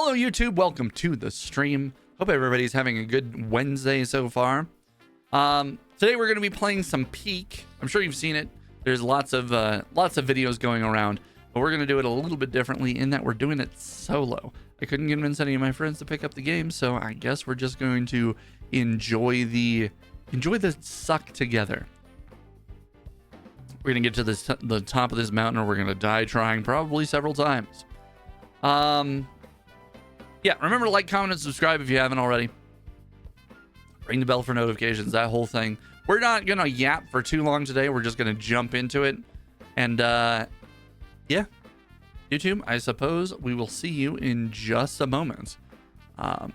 Hello YouTube, welcome to the stream. Hope everybody's having a good Wednesday so far. Today we're going to be playing some Peak. I'm sure you've seen it. There's lots of videos going around, but we're going to do it a little bit differently in that we're doing it solo. I couldn't convince any of my friends to pick up the game, so I guess we're just going to enjoy the suck together. We're going to get to the top of this mountain, or we're going to die trying probably several times. Yeah, remember to like, comment, and subscribe if you haven't already. Ring the bell for notifications, that whole thing. We're not going to yap for too long today. We're just going to jump into it. And, yeah. YouTube, I suppose we will see you in just a moment. Yeah.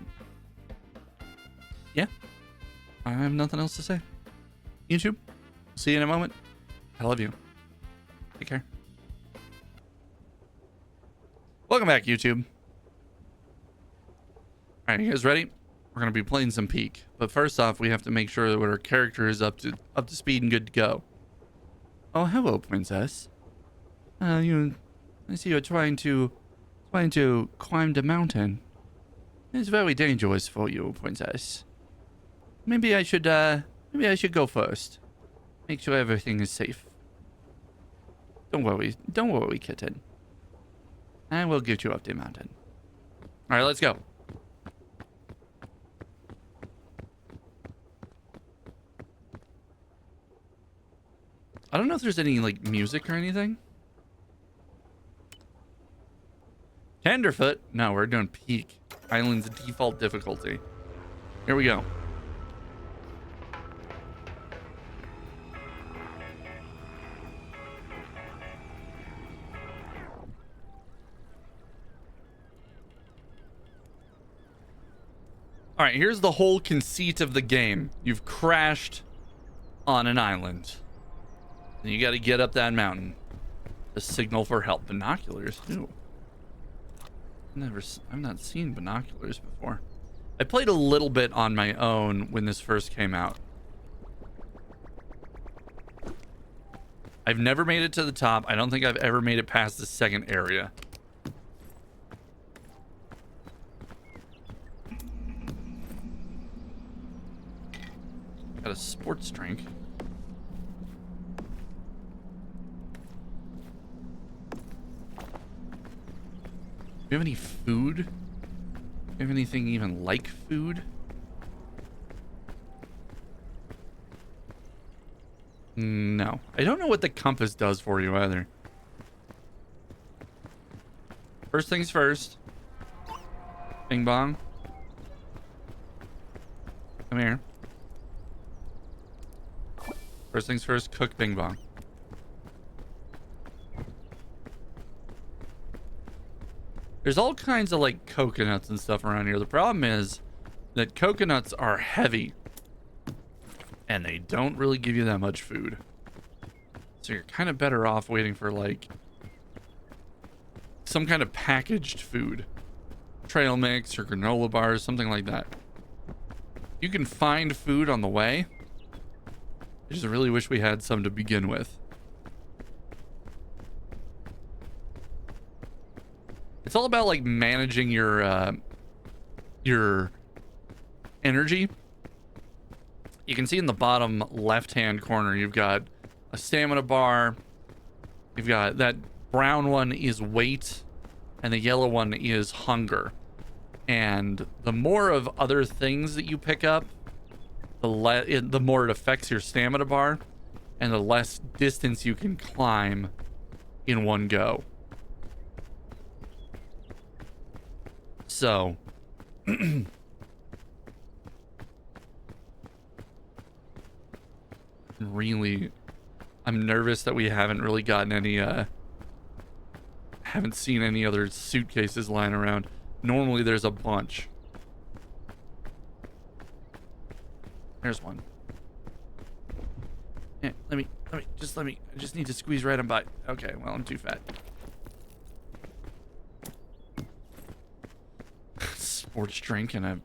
I have nothing else to say. YouTube, see you in a moment. I love you. Take care. Welcome back, YouTube. All right, you guys ready? We're gonna be playing some Peak, but first off, we have to make sure that our character is up to speed and good to go. Oh, hello, princess. I see you're trying to climb the mountain. It's very dangerous for you, princess. Maybe I should go first. Make sure everything is safe. Don't worry, kitten. I will get you up the mountain. All right, let's go. I don't know if there's any, like, music or anything. Tenderfoot? No, we're doing Peak. Island's default difficulty. Here we go. All right, here's the whole conceit of the game. You've crashed on an island. And you got to get up that mountain to signal for help. Binoculars? Ooh. I've not seen binoculars before. I played a little bit on my own when this first came out. I've never made it to the top. I don't think I've ever made it past the second area. Got a sports drink. Do you have any food? Do you have anything even like food? No. I don't know what the compass does for you either. First things first. Bing bong. Come here. First things first, cook bing bong. There's all kinds of like coconuts and stuff around here. The problem is that coconuts are heavy and they don't really give you that much food. So you're kind of better off waiting for like some kind of packaged food. Trail mix or granola bars, something like that. You can find food on the way. I just really wish we had some to begin with. It's all about like managing your energy. You can see in the bottom left-hand corner, you've got a stamina bar. You've got that brown one is weight, and the yellow one is hunger. And the more of other things that you pick up, the more it affects your stamina bar, and the less distance you can climb in one go. So, I'm nervous that we haven't really gotten any, haven't seen any other suitcases lying around. Normally there's a bunch. There's one. Yeah, I just need to squeeze right on by. Okay, well, I'm too fat. Sports drink and a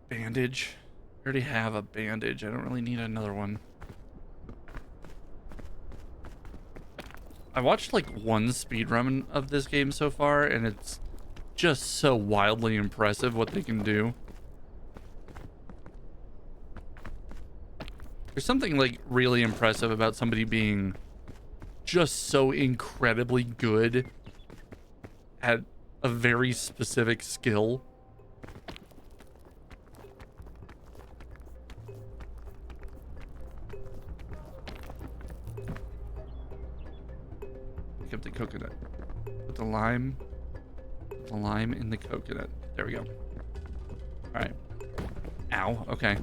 bandage. I already have a bandage. I don't really need another one. I watched like one speedrun of this game so far, and it's just so wildly impressive what they can do. There's something like really impressive about somebody being just so incredibly good at a very specific skill. Pick up the coconut. Put the lime. Put the lime in the coconut. There we go. All right. Ow. Okay.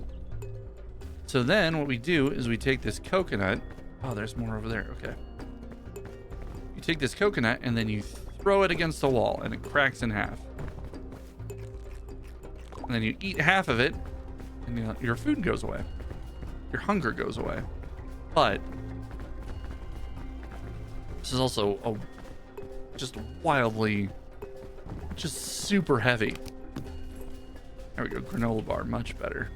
So then what we do is we take this coconut. Oh, there's more over there. Okay. You take this coconut and then you throw it against the wall and it cracks in half. And then you eat half of it and your food goes away. Your hunger goes away. But this is also just wildly, just super heavy. There we go. Granola bar. Much better.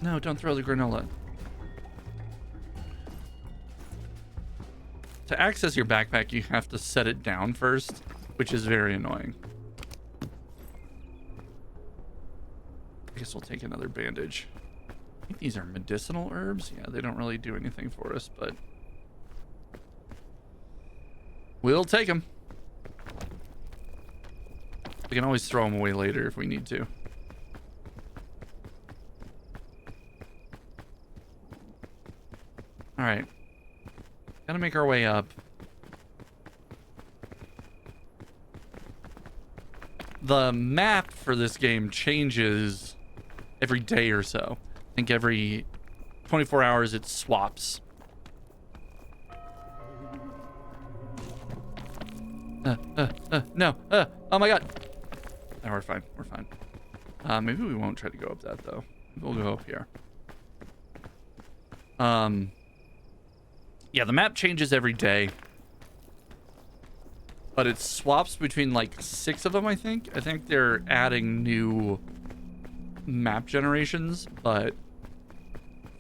No, don't throw the granola. To access your backpack, you have to set it down first, which is very annoying. I guess we'll take another bandage. I think these are medicinal herbs. Yeah, they don't really do anything for us, but we'll take them. We can always throw them away later if we need to. All right. Gotta make our way up. The map for this game changes every day or so. I think every 24 hours it swaps. No. Oh my god. No, we're fine. We're fine. Maybe we won't try to go up that though. Maybe we'll go up here. Yeah, the map changes every day. But it swaps between like 6 of them, I think. I think they're adding new map generations, but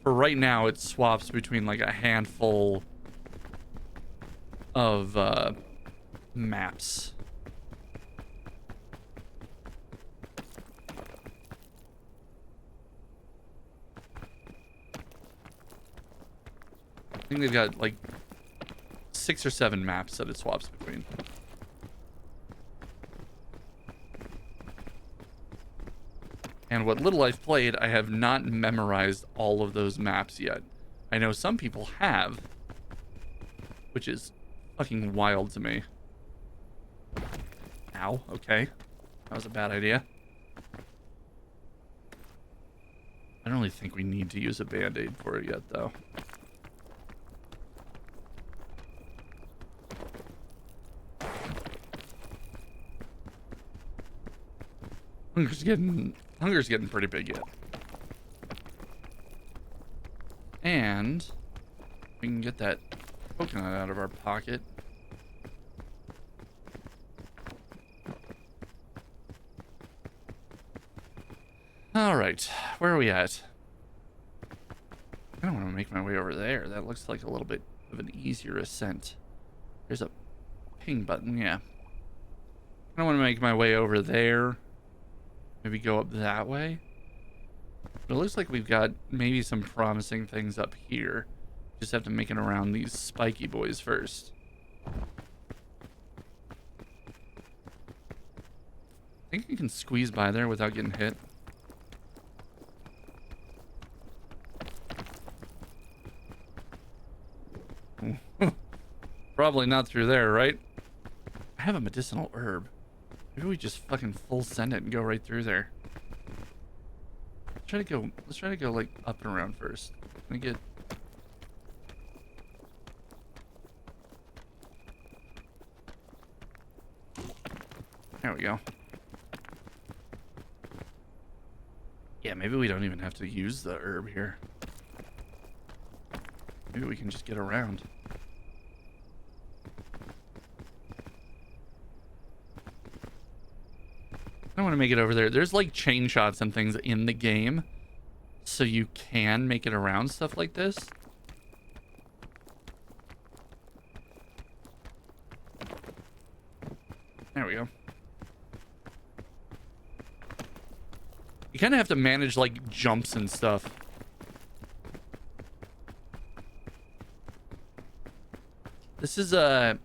for right now it swaps between like a handful of maps. I think they've got like 6 or 7 maps that it swaps between. And what little I've played, I have not memorized all of those maps yet. I know some people have, which is fucking wild to me. Ow, okay. That was a bad idea. I don't really think we need to use a band-aid for it yet, though. Hunger's getting pretty big yet. And we can get that coconut out of our pocket. All right, where are we at? I don't want to make my way over there. That looks like a little bit of an easier ascent. There's a ping button, yeah. I don't want to make my way over there. Maybe go up that way. But it looks like we've got maybe some promising things up here. Just have to make it around these spiky boys first. I think you can squeeze by there without getting hit. Probably not through there, right? I have a medicinal herb. Maybe we just fucking full send it and go right through there. Let's try to go like up and around first. Can I get... There we go. Yeah, maybe we don't even have to use the herb here. Maybe we can just get around. I don't want to make it over there. There's like chain shots and things in the game, so you can make it around stuff like this. There we go. kind of have to manage like jumps and stuff. This is kind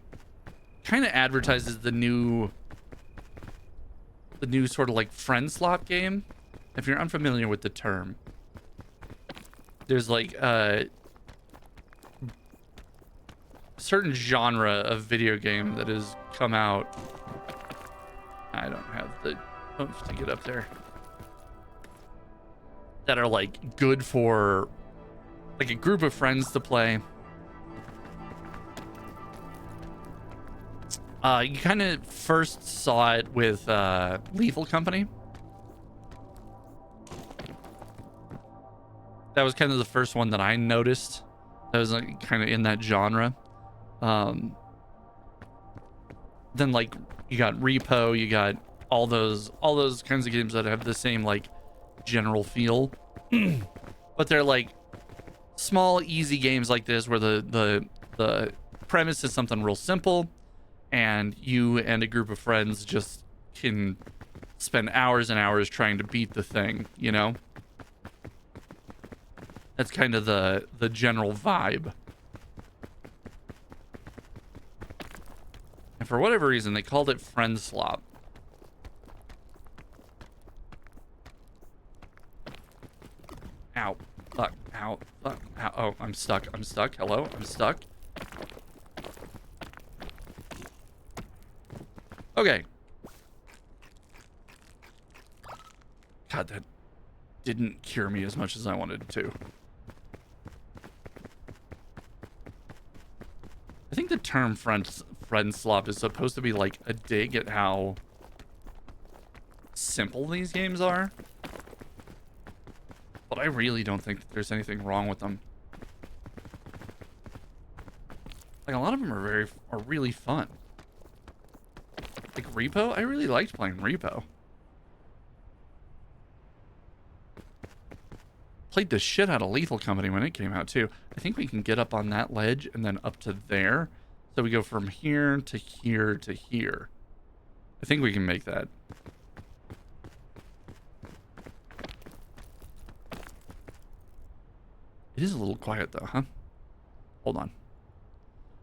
of advertises the new sort of like friend slot game. If you're unfamiliar with the term, there's like a certain genre of video game that has come out. I don't have the oomph to get up there. That are like good for like a group of friends to play. You kind of first saw it with Lethal Company. That was kind of the first one that I noticed. That was like kind of in that genre. Then like you got Repo, you got all those kinds of games that have the same like general feel, but they're like small, easy games like this where the premise is something real simple, and you and a group of friends just can spend hours and hours trying to beat the thing, you know? That's kind of the general vibe. And for whatever reason, they called it Friend Slop. Ow. Fuck. Ow. Fuck. Ow. Oh, I'm stuck. I'm stuck. Hello? I'm stuck. Okay. God, that didn't cure me as much as I wanted it to. I think the term friend slop is supposed to be like a dig at how simple these games are. But I really don't think that there's anything wrong with them. Like a lot of them are really fun. Like Repo, I really liked playing Repo. Played the shit out of Lethal Company when it came out too. I think we can get up on that ledge and then up to there. So we go from here to here to here. I think we can make that. It is a little quiet though, huh? Hold on.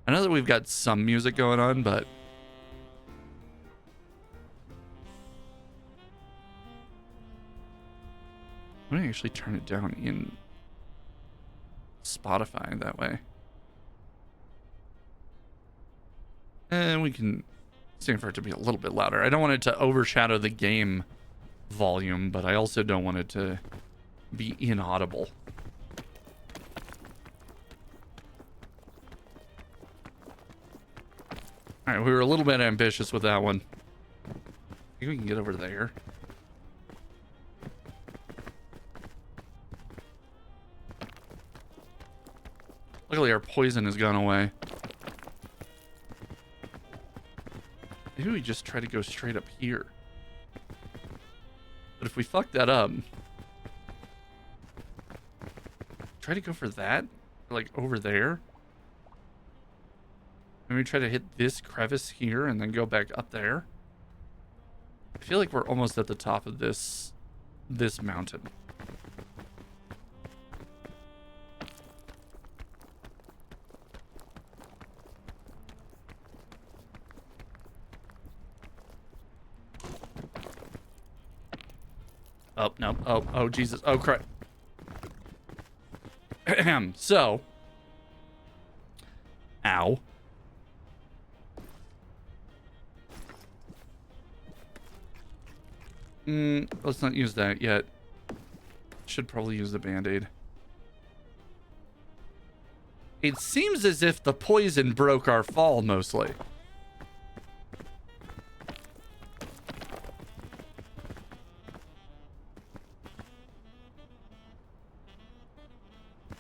I know that we've got some music going on, but I'm gonna actually turn it down in Spotify that way. And we can stand for it to be a little bit louder. I don't want it to overshadow the game volume, but I also don't want it to be inaudible. All right, we were a little bit ambitious with that one. I think we can get over there. Luckily, our poison has gone away. Maybe we just try to go straight up here. But if we fuck that up, try to go for that, like over there. Maybe try to hit this crevice here and then go back up there. I feel like we're almost at the top of this mountain. Oh, no. Oh, Jesus. Oh, crap. So. Ow. Let's not use that yet. Should probably use the Band-Aid. It seems as if the poison broke our fall, mostly.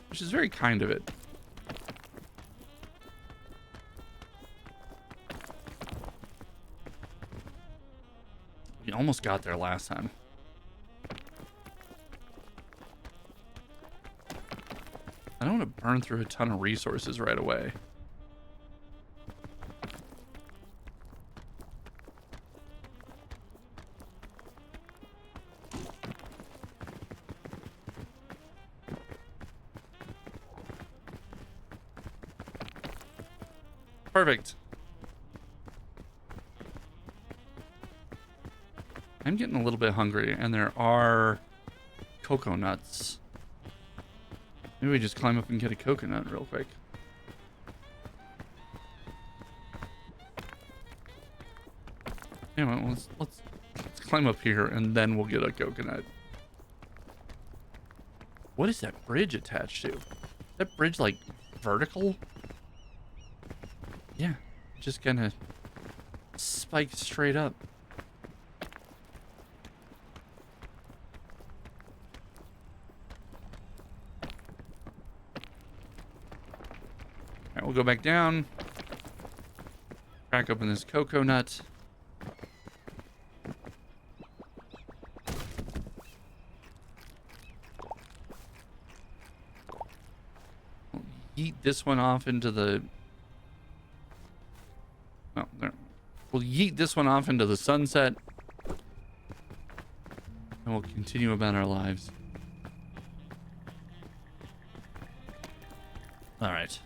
Which is very kind of it. We almost got there last time. I don't want to burn through a ton of resources right away. Perfect. I'm getting a little bit hungry, and there are cocoa nuts. Maybe we just climb up and get a coconut real quick. Anyway, let's climb up here, and then we'll get a coconut. What is that bridge attached to? Is that bridge like vertical? Yeah, just kind of spiked straight up. Alright, we'll go back down. Crack open this cocoa nut. Yeet this one off into the... Oh, there. We'll yeet this one off into the sunset. And we'll continue about our lives. Alright.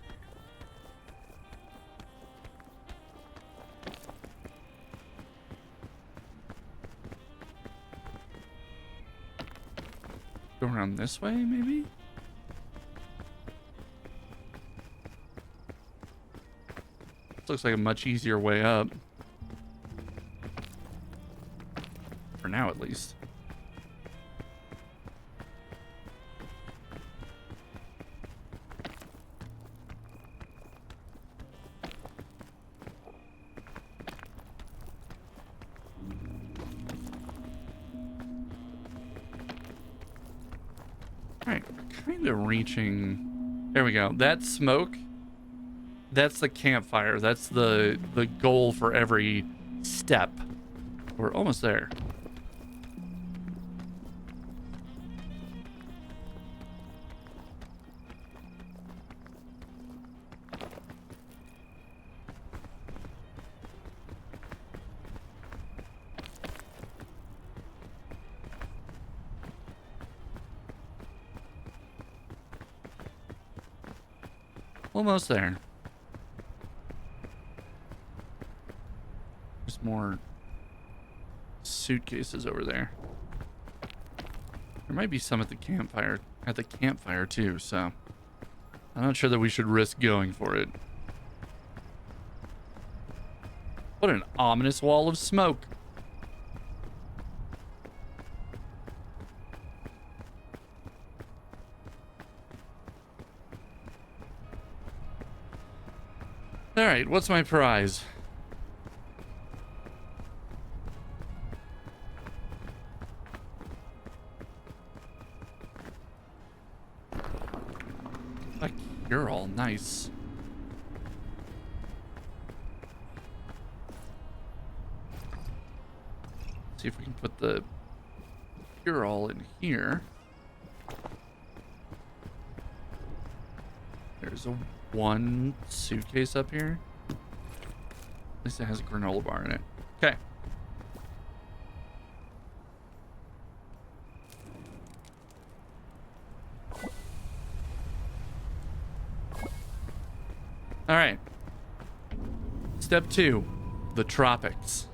Go around this way, maybe? Looks like a much easier way up. For now, at least. Alright, we're kind of reaching... There we go. That smoke... That's the campfire. That's the goal for every step. We're almost there. Almost there. There's more suitcases over there. There might be some at the campfire. Too, so I'm not sure that we should risk going for it. What an ominous wall of smoke. All right, what's my prize? You're all nice. See if we can put the cure all in here. There's a one suitcase up here. At least it has a granola bar in it. Okay. All right. Step 2, the tropics.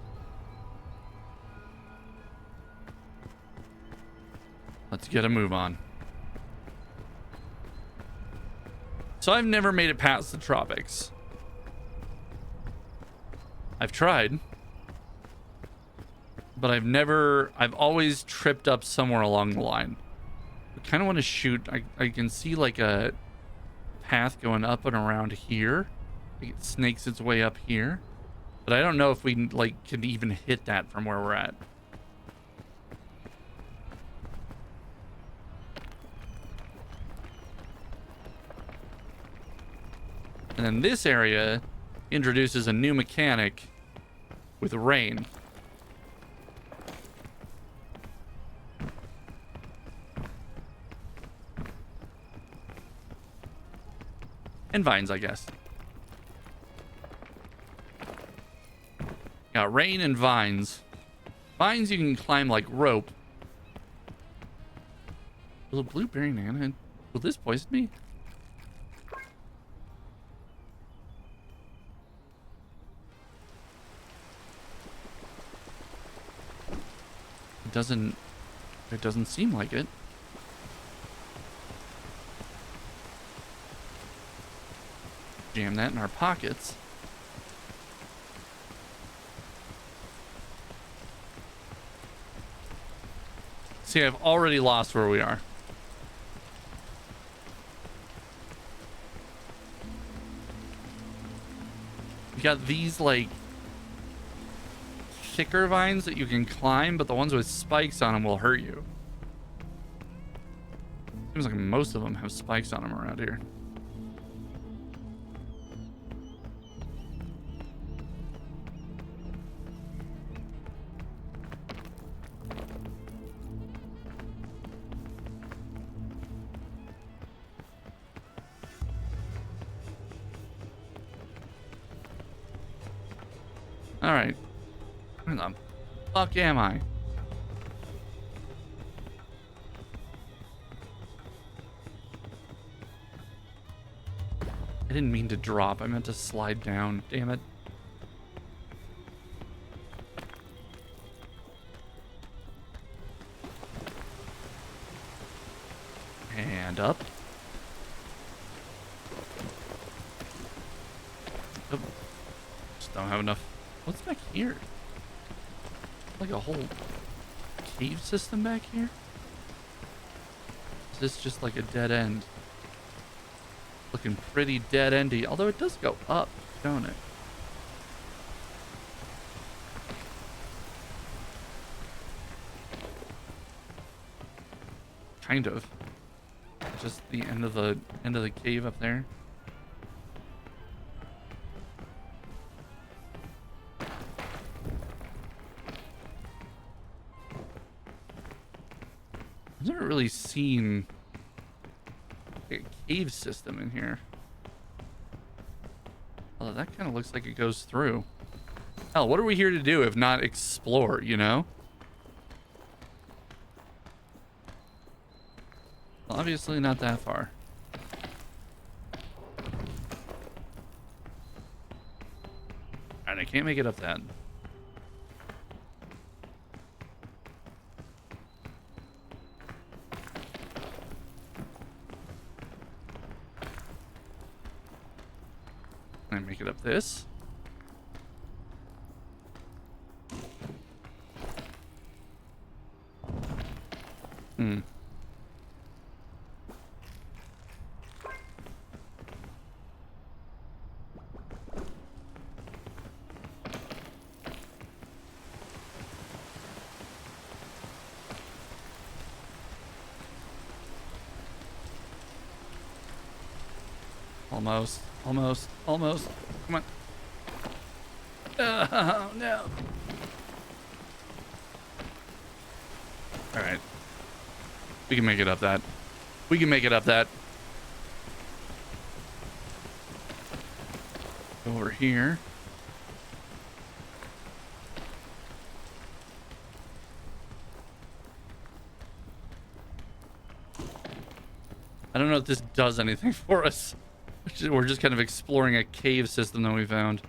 Let's get a move on. So I've never made it past the tropics. I've tried, but I've always tripped up somewhere along the line. I kind of want to shoot. I can see like a path going up and around here. It snakes its way up here, but I don't know if we like can even hit that from where we're at. And then this area introduces a new mechanic with rain. And vines, I guess. Got rain and vines. Vines you can climb like rope. Will a blueberry banana... Will this poison me? doesn't seem like it. Jam that in our pockets. See, I've already lost where we are. We got these like thicker vines that you can climb, but the ones with spikes on them will hurt you. Seems like most of them have spikes on them around here. All right. Where the fuck am I? I didn't mean to drop. I meant to slide down. Damn it. And up. Oh, just don't have enough. What's back here? Like a whole cave system back here? Is this just like a dead end? Looking pretty dead-endy, although it does go up, don't it? Kind of. Just the end of the cave up there. I've never really seen a cave system in here. Although that kind of looks like it goes through. Hell, what are we here to do if not explore, you know? Well, obviously not that far. And I can't make it up that. Can I make it up this? Almost. Come on. Oh, no. All right. We can make it up that. We can make it up that. Over here. I don't know if this does anything for us. We're just kind of exploring a cave system that we found.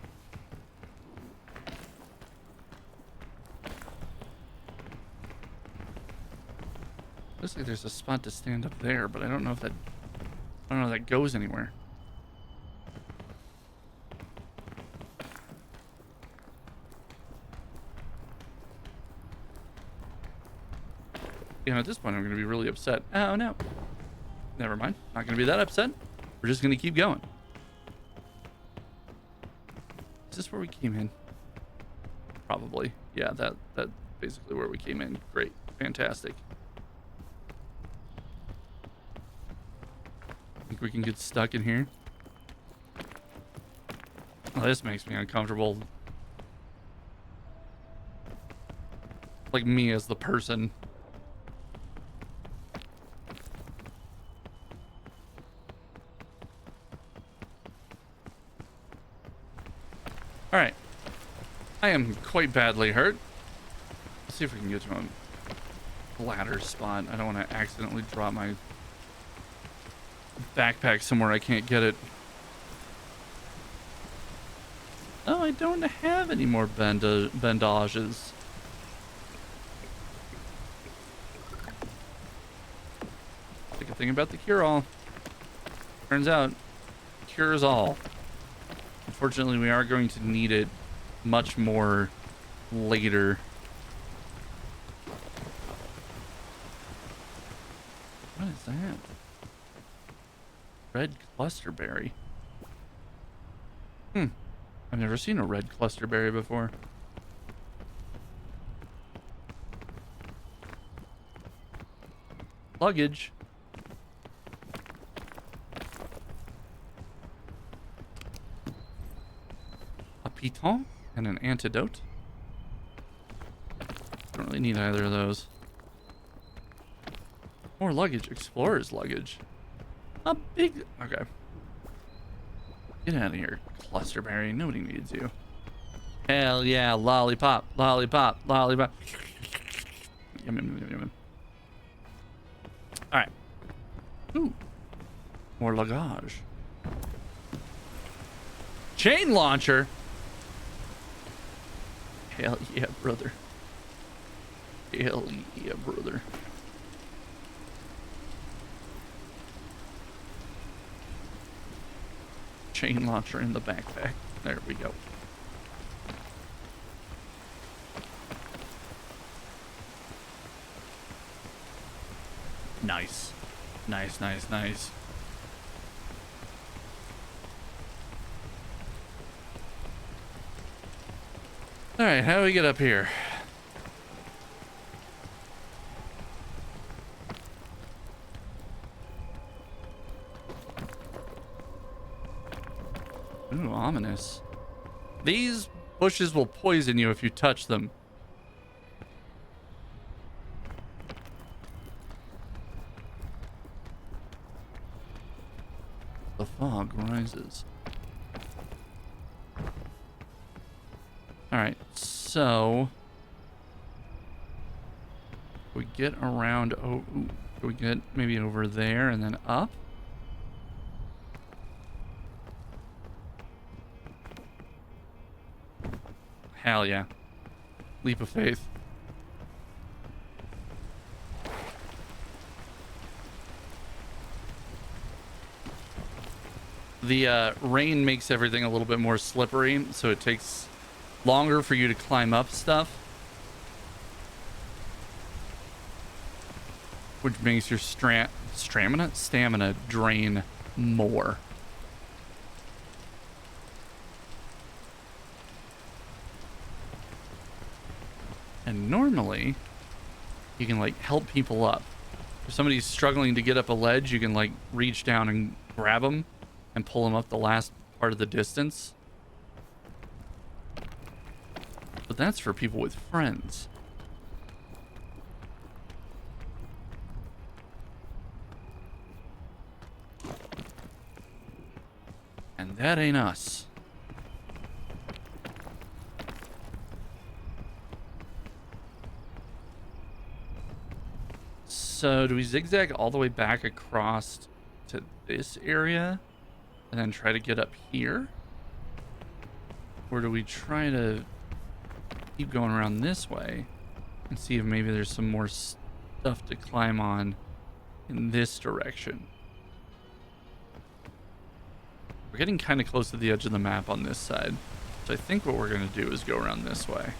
Looks like there's a spot to stand up there, but I don't know if that goes anywhere. You know, at this point I'm gonna be really upset. Oh no. Never mind. Not gonna be that upset. We're just gonna keep going. Is this where we came in? Probably. Yeah, that's basically where we came in. Great. Fantastic. Think we can get stuck in here? Oh, this makes me uncomfortable. Like me as the person. All right, I am quite badly hurt. Let's see if we can get to a ladder spot. I don't want to accidentally drop my backpack somewhere I can't get it. Oh, I don't have any more bandages. the good thing about the cure-all. Turns out, cures all. Unfortunately, we are going to need it much more later. What is that? Red clusterberry. I've never seen a red clusterberry before. Luggage. A piton and an antidote. Don't really need either of those. More luggage. Explorer's luggage. A big... Okay. Get out of here, clusterberry. Nobody needs you. Hell yeah, lollipop, lollipop, lollipop. Yum, yum, yum, yum. All right. Ooh. More luggage. Chain launcher. Hell yeah, brother. Hell yeah, brother. Chain launcher in the backpack. There we go. Nice. Nice, nice, nice. All right, how do we get up here? Ooh, ominous. These bushes will poison you if you touch them. The fog rises. Alright, so... we get around... Oh, ooh, we get maybe over there and then up? Hell yeah. Leap of faith. The rain makes everything a little bit more slippery, so it takes longer for you to climb up stuff. Which makes your stamina drain more. And normally, you can like help people up. If somebody's struggling to get up a ledge, you can like reach down and grab them and pull them up the last part of the distance. But that's for people with friends. And that ain't us. So do we zigzag all the way back across to this area and then try to get up here? Or do we try to keep going around this way and see if maybe there's some more stuff to climb on in this direction? We're getting kind of close to the edge of the map on this side. So I think what we're going to do is go around this way.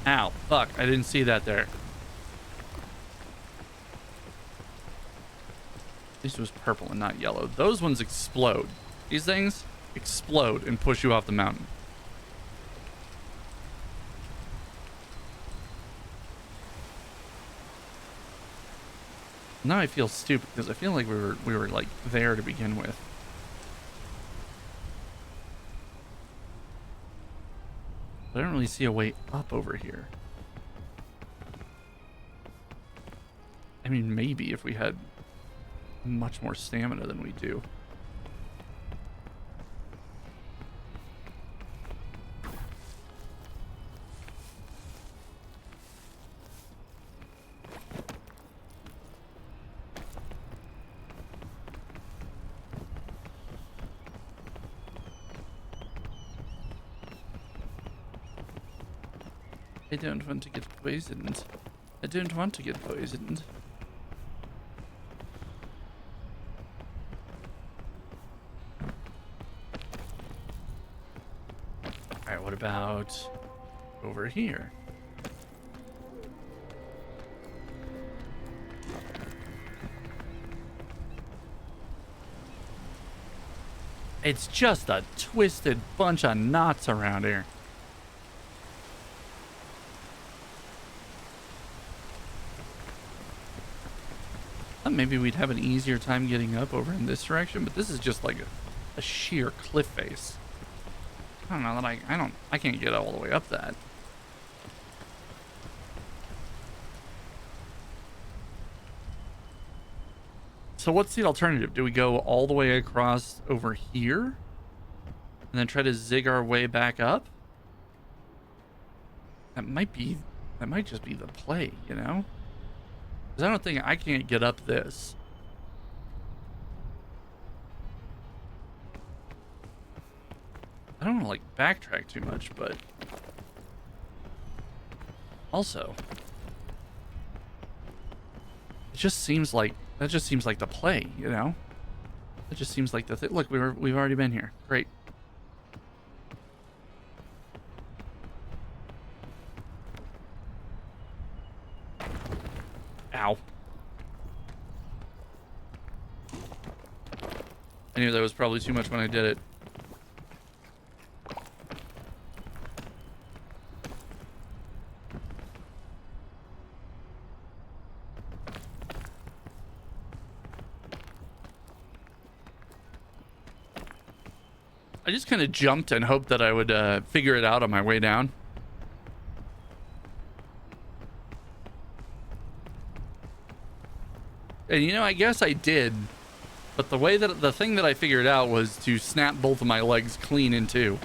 Ow, fuck, I didn't see that there. This was purple and not yellow. Those ones explode. These things explode and push you off the mountain. Now I feel stupid because I feel like we were like there to begin with. But I don't really see a way up over here. I mean, maybe if we had much more stamina than we do. I don't want to get poisoned. I don't want to get poisoned. about over here? It's just a twisted bunch of knots around here. Thought maybe we'd have an easier time getting up over in this direction, but this is just like a sheer cliff face. I don't know that I can't get all the way up that. So what's the alternative? Do we go all the way across over here and then try to zig our way back up? That might just be the play, you know? Because I don't think I can't get up this. I don't want to like backtrack too much, but also it just seems like that just seems like the play, you know? It just seems like the thing. Look, we've already been here. Great. Ow. I knew that was probably too much when I did it. I just kind of jumped and hoped that I would figure it out on my way down. And you know, I guess I did, but the thing that I figured out was to snap both of my legs clean in two.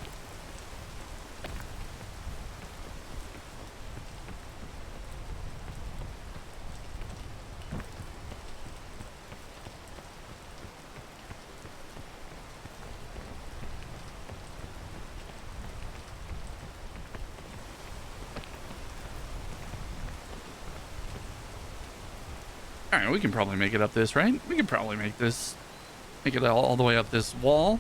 Alright, we can probably make it up this, right? We can probably make it all the way up this wall.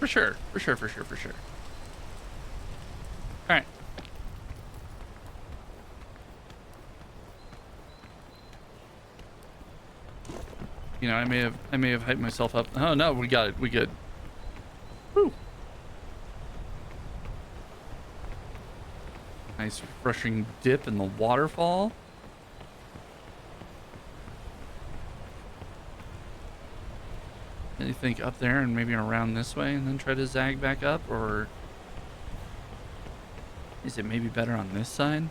For sure. Alright. You know, I may have hyped myself up. Oh no, we got it. We good. Woo. Nice refreshing dip in the waterfall. You think up there and maybe around this way and then try to zag back up, or is it maybe better on this side?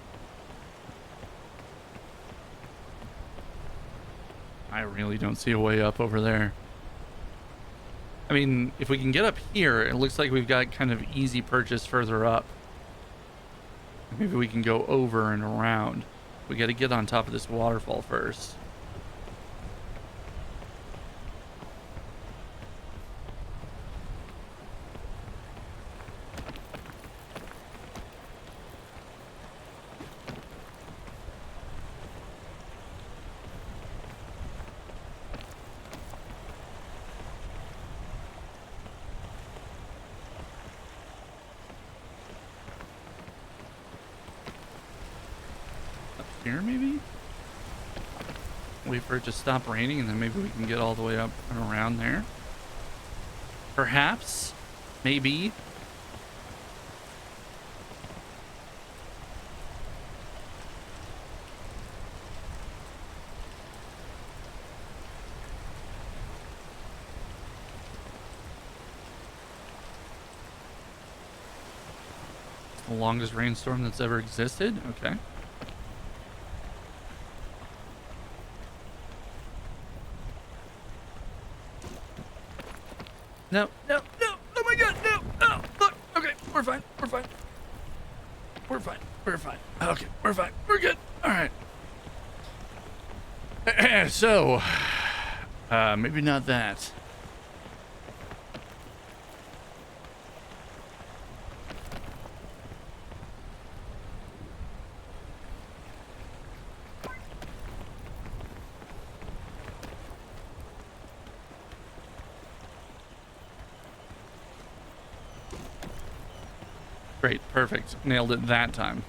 I really don't see a way up over there. I mean, if we can get up here, it looks like we've got kind of easy purchase further up. Maybe we can go over and around. We got to get on top of this waterfall first. Here maybe? Wait for it to stop raining and then maybe we can get all the way up and around there. Perhaps. Maybe. The longest rainstorm that's ever existed? Okay. No, no, no, oh my god, no, oh, look, okay, we're fine, okay, we're fine, we're good, alright. So, maybe not that. Great, perfect. Nailed it that time.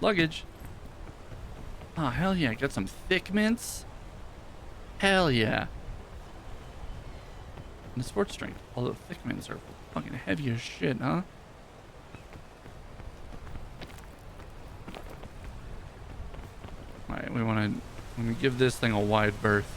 Luggage. Oh, hell yeah. Got some thick mints. Hell yeah. And a sports drink. Although thick mints are fucking heavy as shit, huh? Alright, we want to give this thing a wide berth.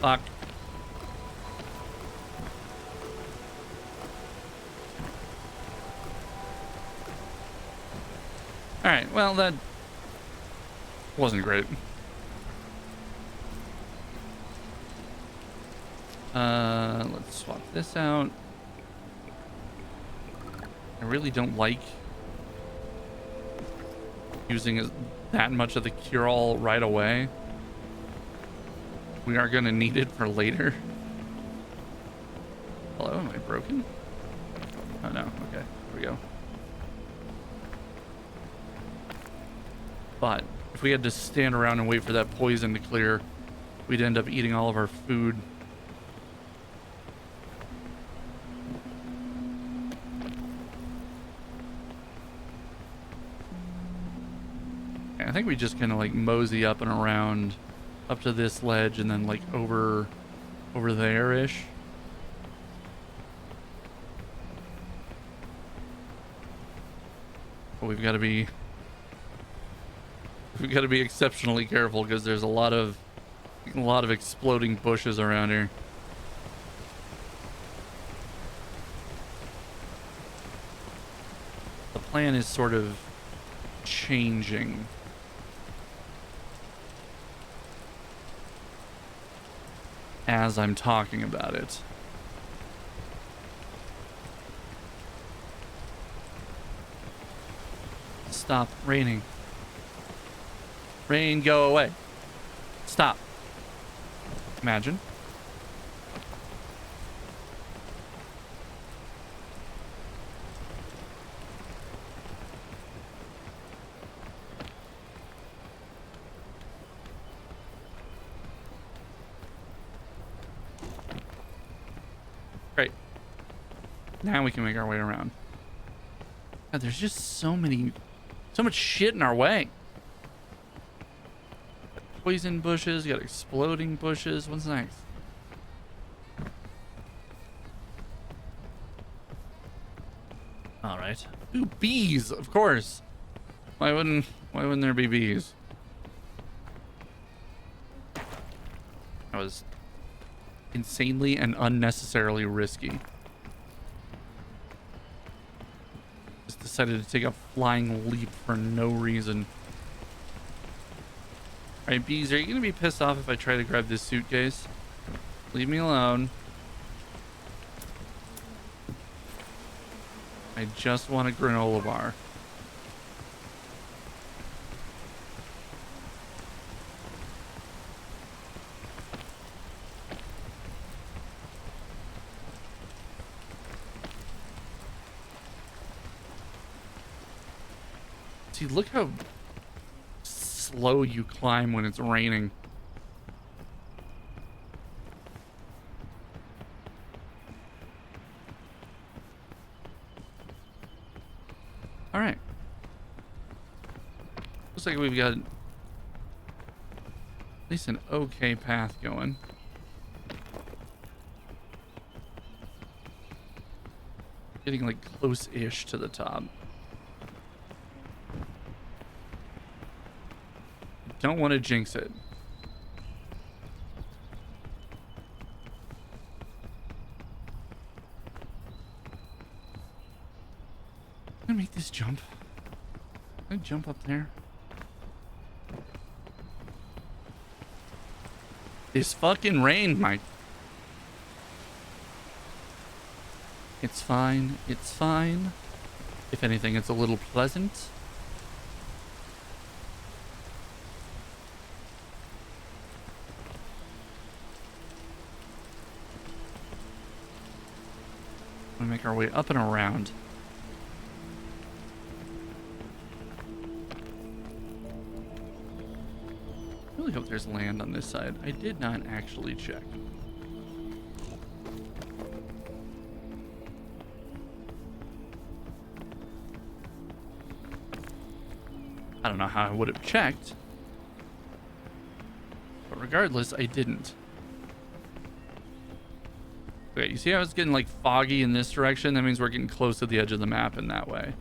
Fuck. Alright, well, that wasn't great. Let's swap this out. I really don't like using that much of the cure-all right away. We are going to need it for later. Hello, am I broken? Oh no, okay, there we go. But if we had to stand around and wait for that poison to clear, we'd end up eating all of our food. I think we just kind of like mosey up and around up to this ledge and then like over there-ish. But we've got to be exceptionally careful because there's a lot of exploding bushes around here. The plan is sort of changing. As I'm talking about it. Stop raining. Rain, go away. Stop. Imagine. Great. Now we can make our way around. God, there's just so much shit in our way. Poison bushes, got exploding bushes. What's next? All right. Ooh, bees, of course. Why wouldn't there be bees? That was insanely and unnecessarily risky. Just decided to take a flying leap for no reason. Alright, bees, are you gonna be pissed off if I try to grab this suitcase? Leave me alone. I just want a granola bar. See, look how slow you climb when it's raining. All right. Looks like we've got at least an okay path going. Getting like close-ish to the top. Don't want to jinx it. I'm gonna make this jump. Can I jump up there? This fucking rain, Mike. It's fine. It's fine. If anything, it's a little pleasant. make our way up and around. I really hope there's land on this side. I did not actually check. I don't know how I would have checked. But regardless, I didn't. Okay, you see how it's getting like foggy in this direction? That means we're getting close to the edge of the map in that way.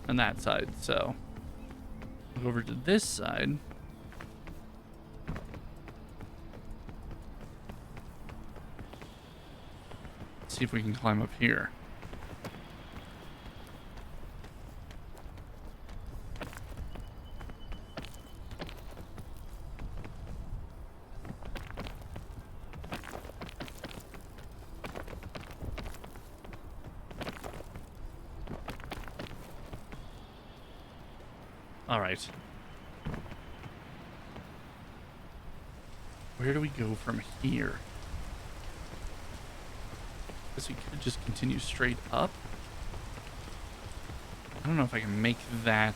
On that side, so. Go over to this side. See if we can climb up here. All right. Where do we go from here? Guess we could just continue straight up. I don't know if I can make that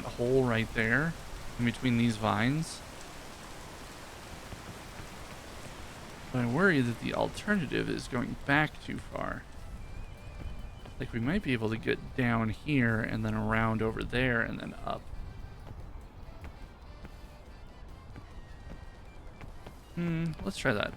hole right there in between these vines. But I worry that the alternative is going back too far. Like we might be able to get down here and then around over there and then up. Let's try that.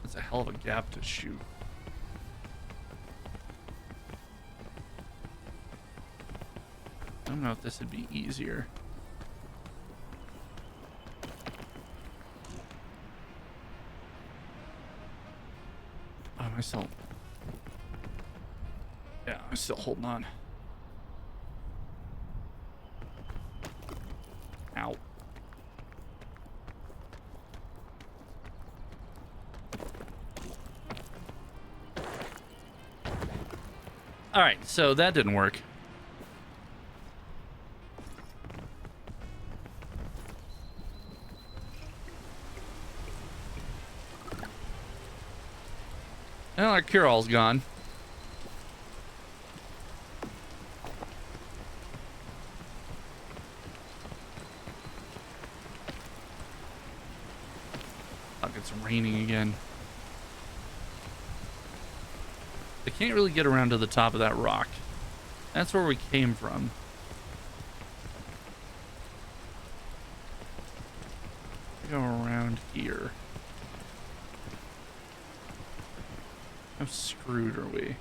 That's a hell of a gap to shoot. I don't know if this would be easier. Oh, am I still? Yeah, I'm still holding on. Ow. All right, so that didn't work. Well, our cure-all's gone. Fuck, it's raining again. I can't really get around to the top of that rock. That's where we came from. Go around here. How screwed are we?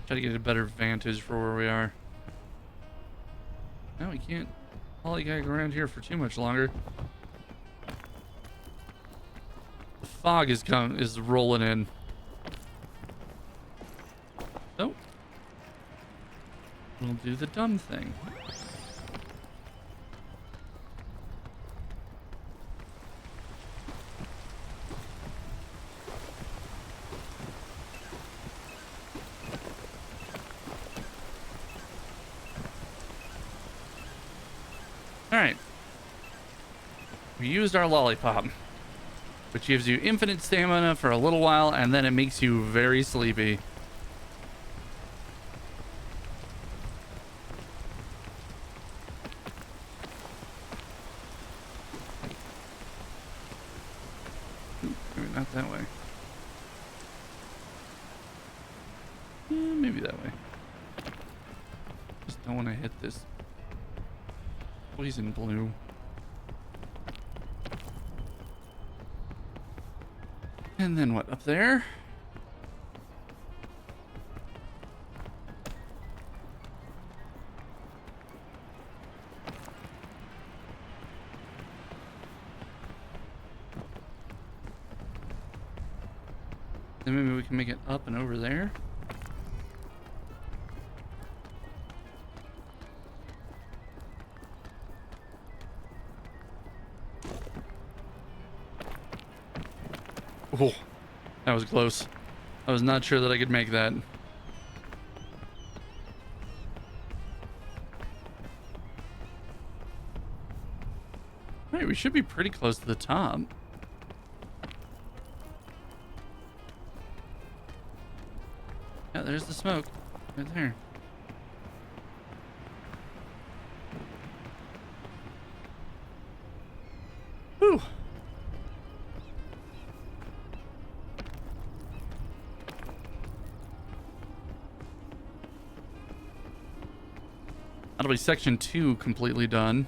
Try to get a better vantage for where we are. No, we can't lollygag around here for too much longer. The fog is rolling in. So we'll do the dumb thing. Alright. We used our lollipop, which gives you infinite stamina for a little while, and then it makes you very sleepy. Ooh, maybe not that way. Maybe that way. Just don't want to hit this poison blue. And then what, up there? Then maybe we can make it up and over there. Oh, that was close. I was not sure that I could make that. Right, we should be pretty close to the top. Yeah, there's the smoke right there. Whew. That'll be section 2 completely done.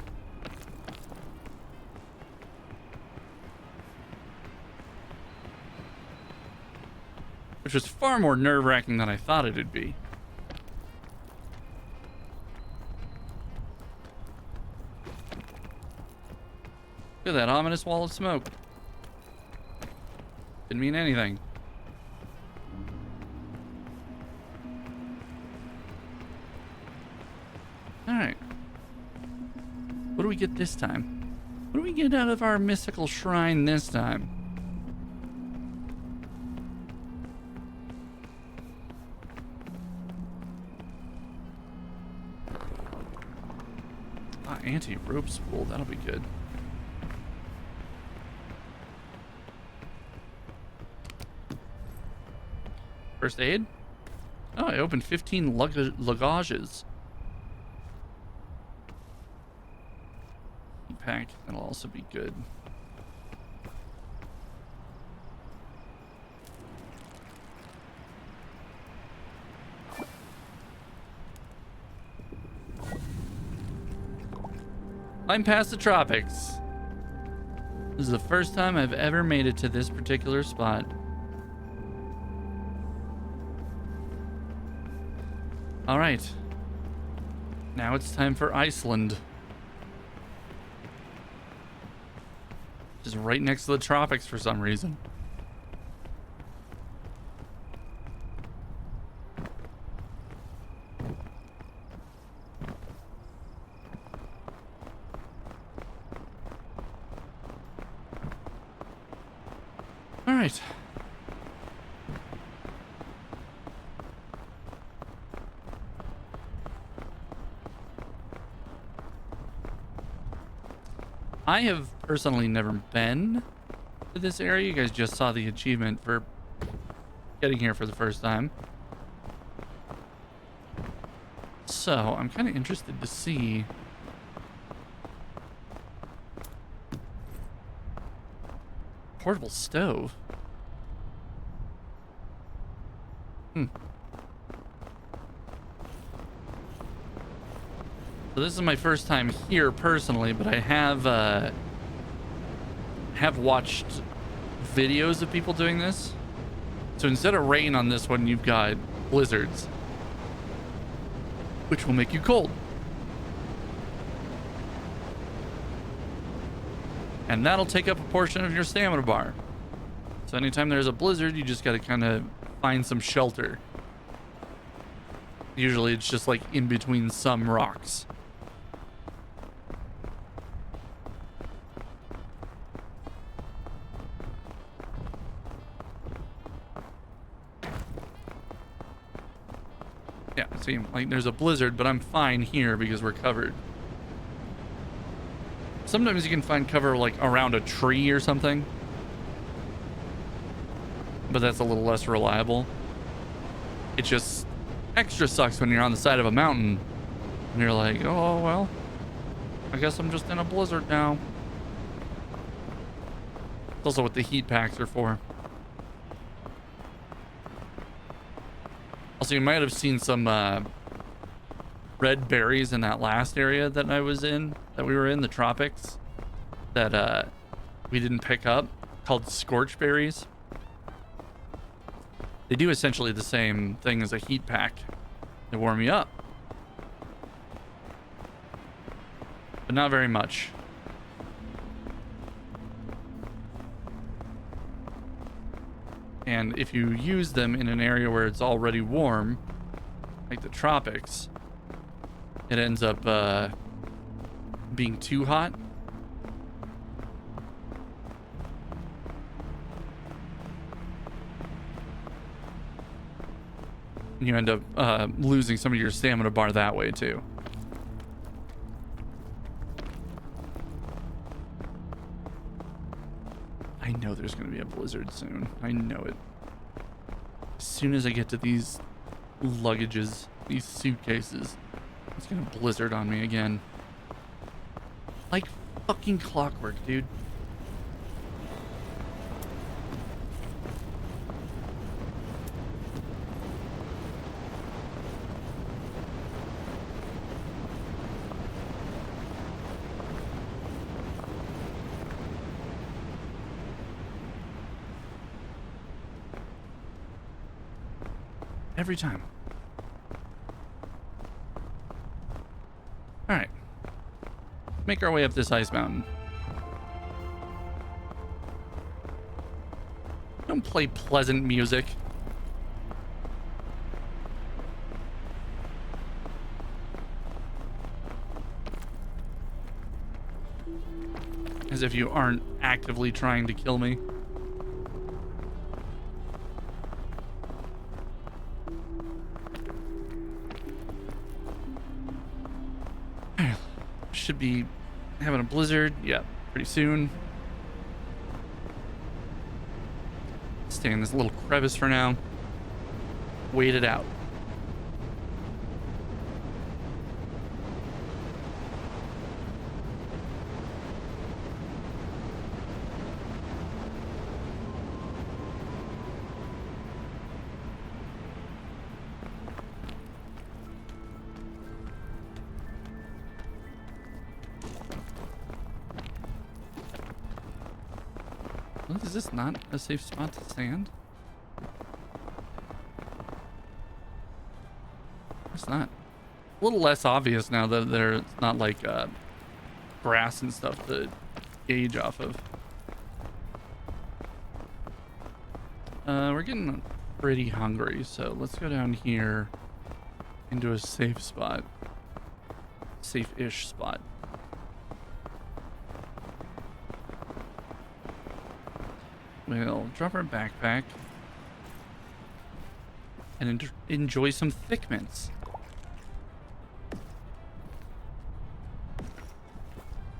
Which was far more nerve-wracking than I thought it would be. Look at that ominous wall of smoke. Didn't mean anything. Alright. What do we get this time? What do we get out of our mystical shrine this time? Anti-rope spool, that'll be good. First aid? Oh, I opened 15 luggages. Pack, that'll also be good. I'm past the tropics. This is the first time I've ever made it to this particular spot. All right. Now it's time for Iceland. Just right next to the tropics for some reason. All right. I have personally never been to this area. You guys just saw the achievement for getting here for the first time. So I'm kind of interested to see portable stove. So this is my first time here personally, but I have watched videos of people doing this. So instead of rain on this one, you've got blizzards, which will make you cold. And that'll take up a portion of your stamina bar. So anytime there's a blizzard, you just got to kind of find some shelter. Usually it's just like in between some rocks. Yeah, see, like there's a blizzard, but I'm fine here because we're covered. Sometimes you can find cover like around a tree or something, but that's a little less reliable. It just extra sucks when you're on the side of a mountain and you're like, oh, well, I guess I'm just in a blizzard now. It's also what the heat packs are for. Also, you might have seen some red berries in that last area that I was in, that we were in, the tropics, that we didn't pick up, called scorch berries. They do essentially the same thing as a heat pack. They warm you up, but not very much. And if you use them in an area where it's already warm, like the tropics, it ends up being too hot. And you end up losing some of your stamina bar that way too. I know there's going to be a blizzard soon. I know it. As soon as I get to these luggages, these suitcases, it's going to blizzard on me again. Like fucking clockwork, dude. Every time. All right. Make our way up this ice mountain. Don't play pleasant music. As if you aren't actively trying to kill me. Should be having a blizzard, yeah, pretty soon. Stay in this little crevice for now. Wait it out. Is this not a safe spot to stand? It's not. A little less obvious now that there's not like grass and stuff to gauge off of. We're getting pretty hungry, so let's go down here into a safe spot. Safe-ish spot. We'll drop our backpack and enjoy some thick mints.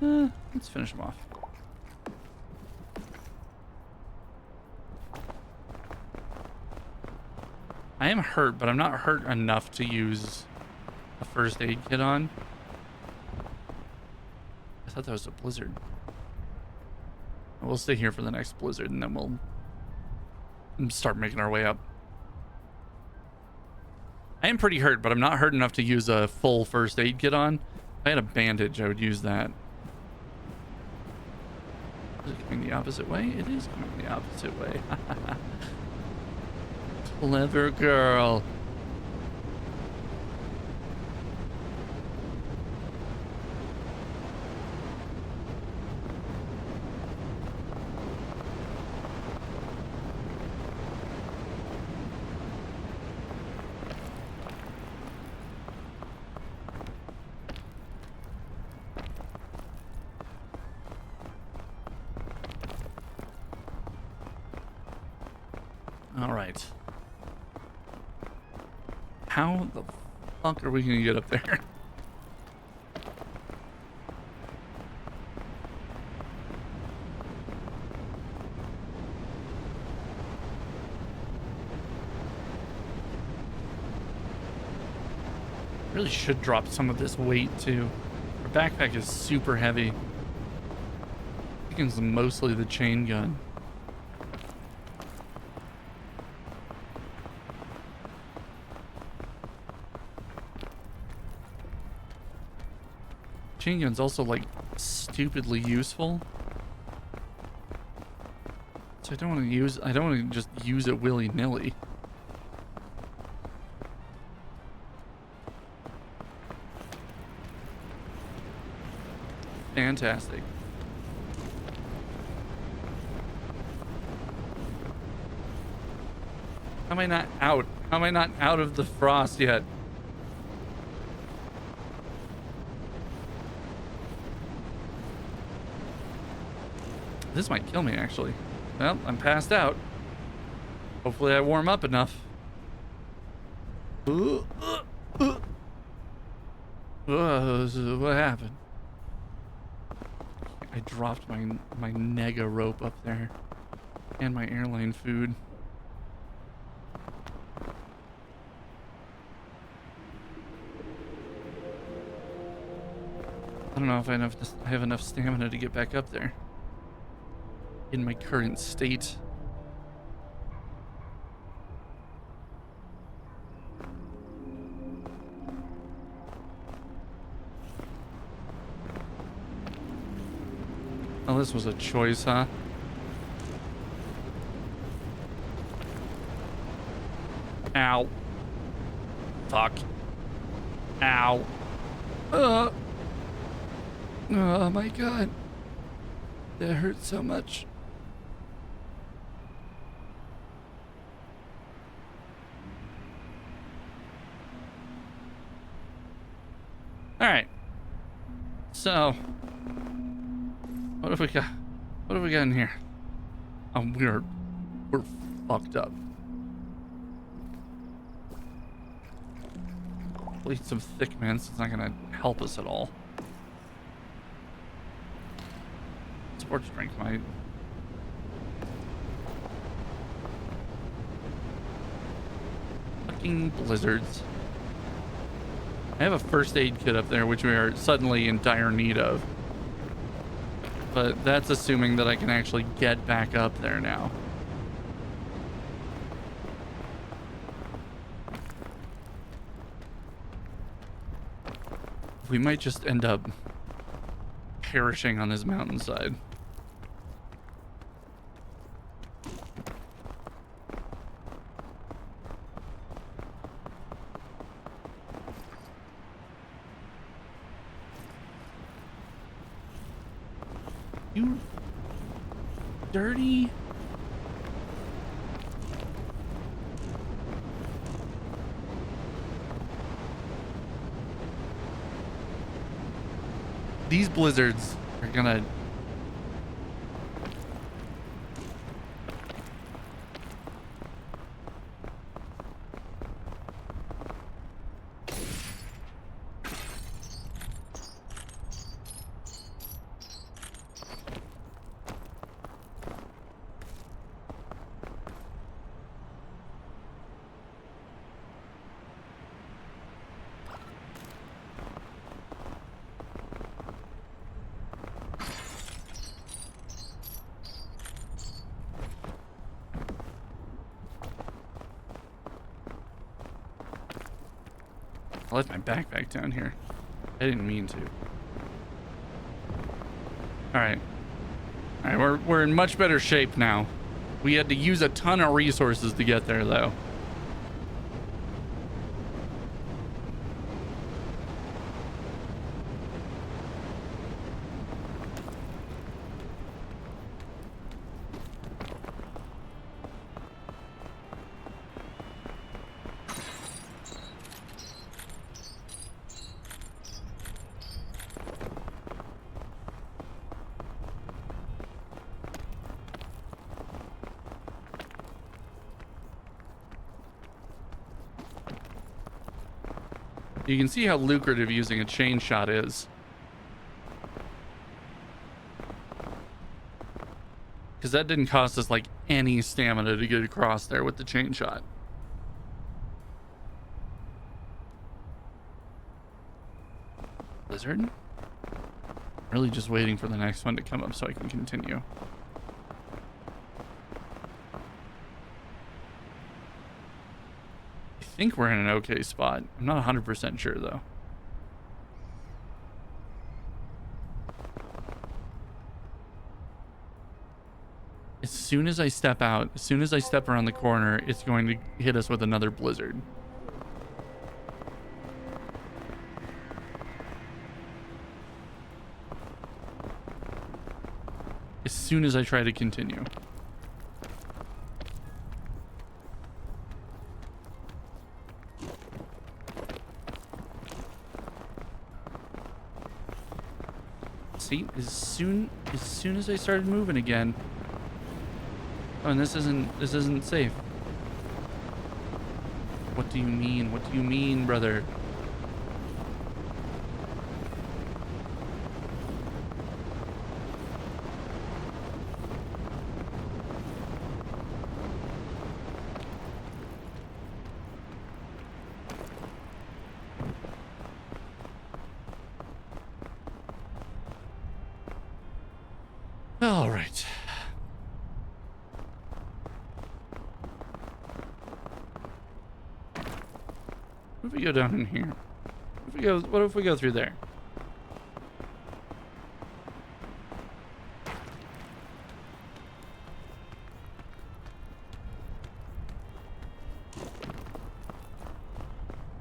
Let's finish them off. I am hurt, but I'm not hurt enough to use a first aid kit on. I thought that was a blizzard. We'll stay here for the next blizzard, and then we'll start making our way up. I am pretty hurt, but I'm not hurt enough to use a full first aid kit on. If I had a bandage, I would use that. Is it coming the opposite way? It is coming the opposite way. Clever girl. All right. How the fuck are we gonna get up there? Really should drop some of this weight too. Our backpack is super heavy. I think it's mostly the chain gun. Chain gun's also like stupidly useful. So I don't want to just use it willy-nilly. Fantastic. How am I not out? How am I not out of the frost yet? This might kill me, actually. Well, I'm passed out. Hopefully I warm up enough. What happened? I dropped my nega rope up there. And my airline food. I don't know if I have enough stamina to get back up there. In my current state. Oh, this was a choice, huh? Ow. Fuck. Ow. Oh my god. That hurts so much. Alright. So, what have we got? What have we got in here? We're fucked up. We'll eat some thick mints. It's not gonna help us at all. Sports drink might. Fucking blizzards. I have a first aid kit up there, which we are suddenly in dire need of. But that's assuming that I can actually get back up there now. We might just end up perishing on this mountainside. You dirty. These blizzards are gonna I left my backpack down here. I didn't mean to. Alright. Alright, we're in much better shape now. We had to use a ton of resources to get there, though. You can see how lucrative using a chain shot is. Because that didn't cost us like any stamina to get across there with the chain shot. Blizzard? Really just waiting for the next one to come up so I can continue. I think we're in an okay spot. I'm not 100% sure though. As soon as I step out, as soon as I step around the corner, it's going to hit us with another blizzard. As soon as I try to continue. See, as soon as I started moving again. Oh, and this isn't safe. What do you mean? What do you mean, brother? All right. What if we go down in here? What if we go through there?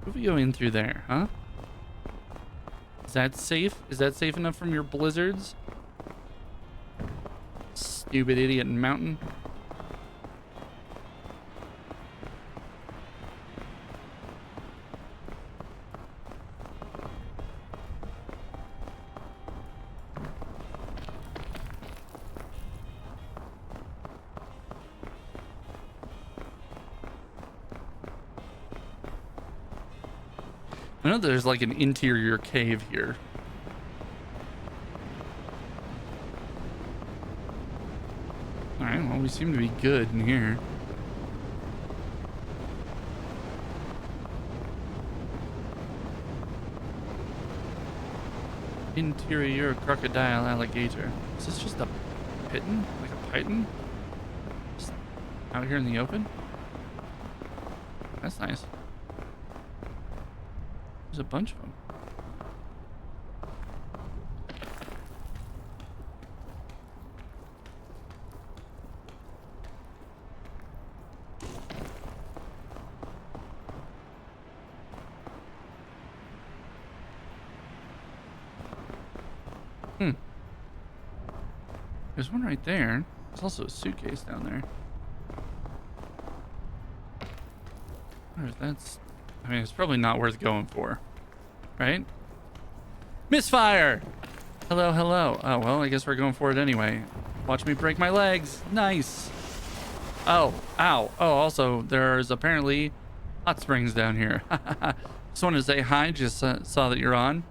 What if we go in through there, huh? Is that safe? Is that safe enough from your blizzards? Stupid idiot mountain. I know there's like an interior cave here. Alright, well, we seem to be good in here. Interior crocodile alligator. Is this just a python? Like a python? Just out here in the open? That's nice. There's a bunch of them. There's one right there. There's also a suitcase down there. I wonder if that's... I mean, it's probably not worth going for. Right? Misfire! Hello, hello. Oh, well, I guess we're going for it anyway. Watch me break my legs. Nice. Oh, ow. Oh, also, there's apparently hot springs down here. Just wanted to say hi. Just saw that you're on.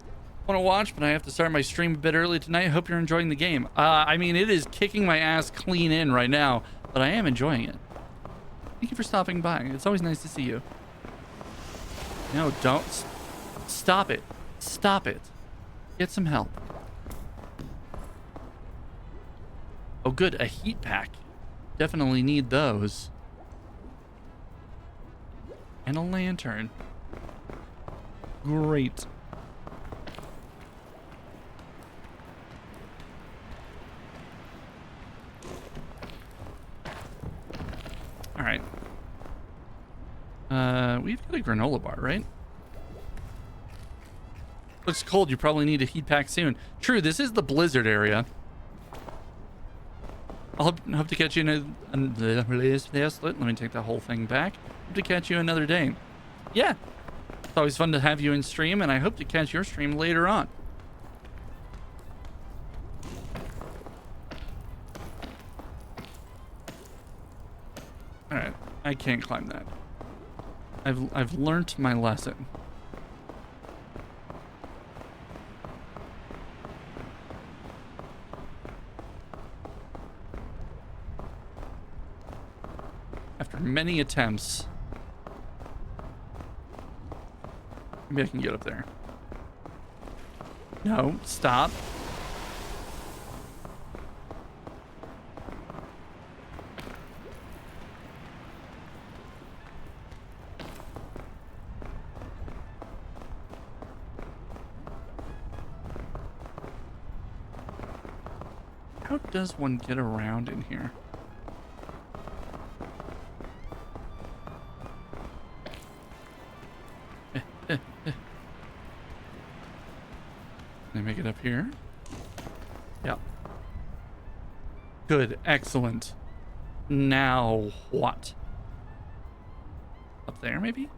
Want to watch, but I have to start my stream a bit early tonight. Hope you're enjoying the game. I mean, it is kicking my ass clean in right now, but I am enjoying it. Thank you for stopping by. It's always nice to see you. No, don't. Stop it. Stop it. Get some help. Oh, good. A heat pack. Definitely need those. And a lantern. Great. All right. We've got a granola bar, right? Looks cold. You probably need a heat pack soon. True, this is the blizzard area. I'll hope to catch you in let me take that whole thing back. Hope to catch you another day. Yeah. It's always fun to have you in stream, and I hope to catch your stream later on. All right. I can't climb that. I've learnt my lesson. After many attempts. Maybe I can get up there. No, stop. How does one get around in here? Can I make it up here? Yeah. Good. Excellent. Now what? Up there, maybe?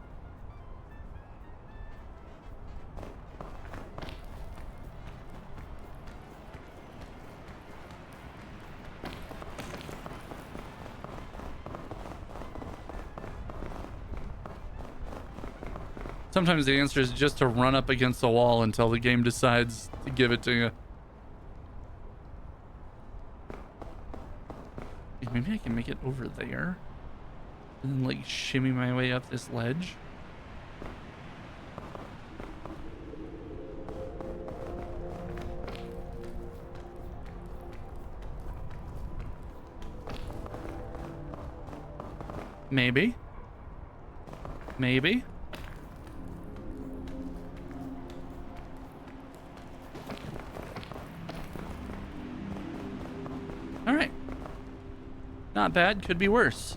Sometimes the answer is just to run up against the wall until the game decides to give it to you. Maybe I can make it over there and then like shimmy my way up this ledge. Maybe. Maybe. All right. Not bad. Could be worse.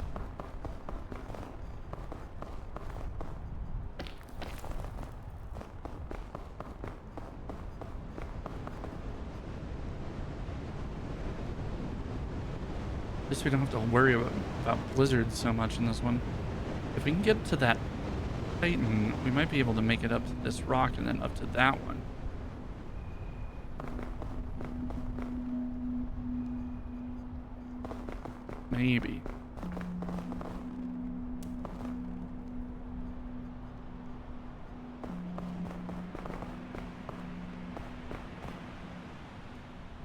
At least we don't have to worry about blizzards so much in this one. If we can get to that Titan, we might be able to make it up to this rock and then up to that one. Maybe.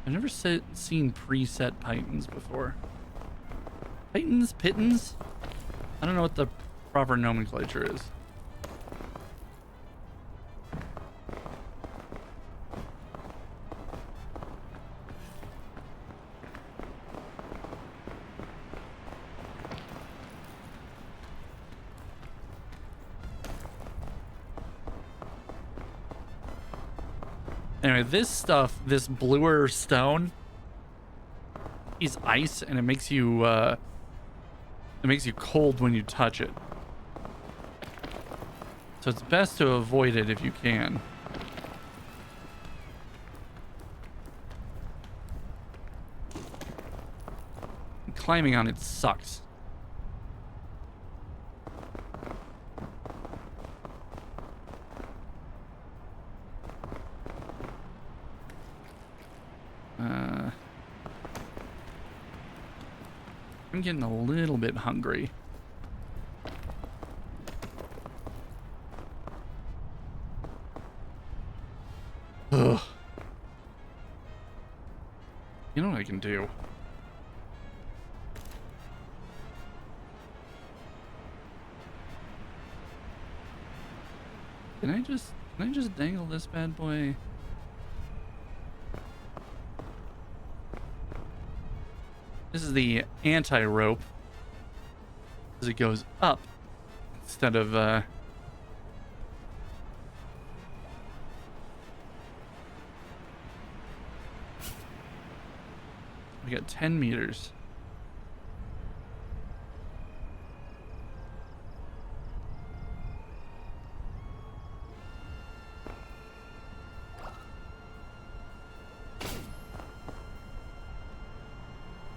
I've never seen preset Titans before. Titans? Pittons? I don't know what the proper nomenclature is. Anyway, this stuff, this bluer stone, is ice, and it makes you cold when you touch it. So it's best to avoid it if you can. Climbing on it sucks. I'm getting a little bit hungry. Ugh. You know what I can do? Can I just dangle this bad boy? This is the anti-rope, as it goes up instead of we got 10 meters.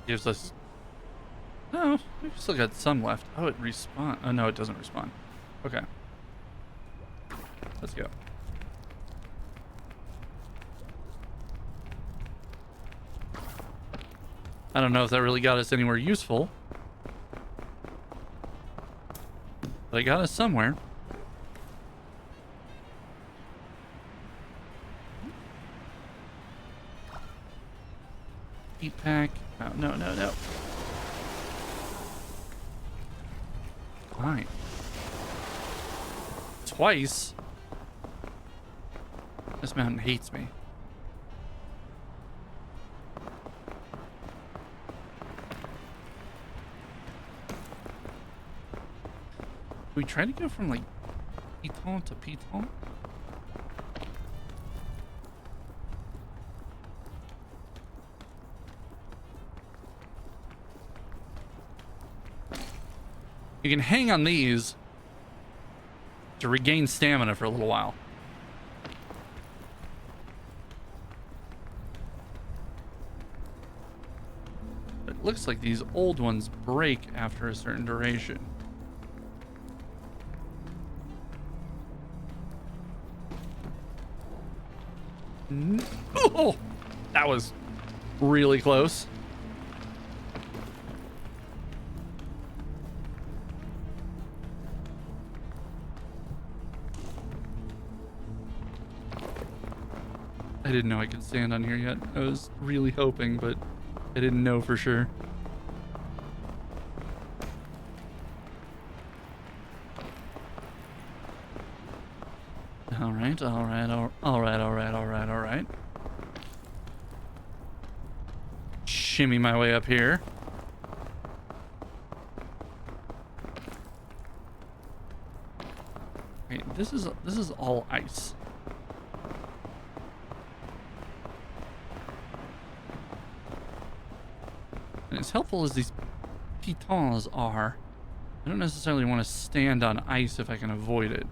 Gives us... Oh, we've still got some left. Oh, it respawn. Oh, no, it doesn't respawn. Okay. Let's go. I don't know if that really got us anywhere useful, but it got us somewhere. Heat pack. Oh, no, no, no. Fine. Twice? This mountain hates me. We try to go from like piton to piton? You can hang on these to regain stamina for a little while. It looks like these old ones break after a certain duration. Oh, that was really close. I didn't know I could stand on here yet. I was really hoping, but I didn't know for sure. All right, all right, all right, all right, all right, all right. Shimmy my way up here. Wait, this is all ice. And as helpful as these pitons are, I don't necessarily want to stand on ice if I can avoid it.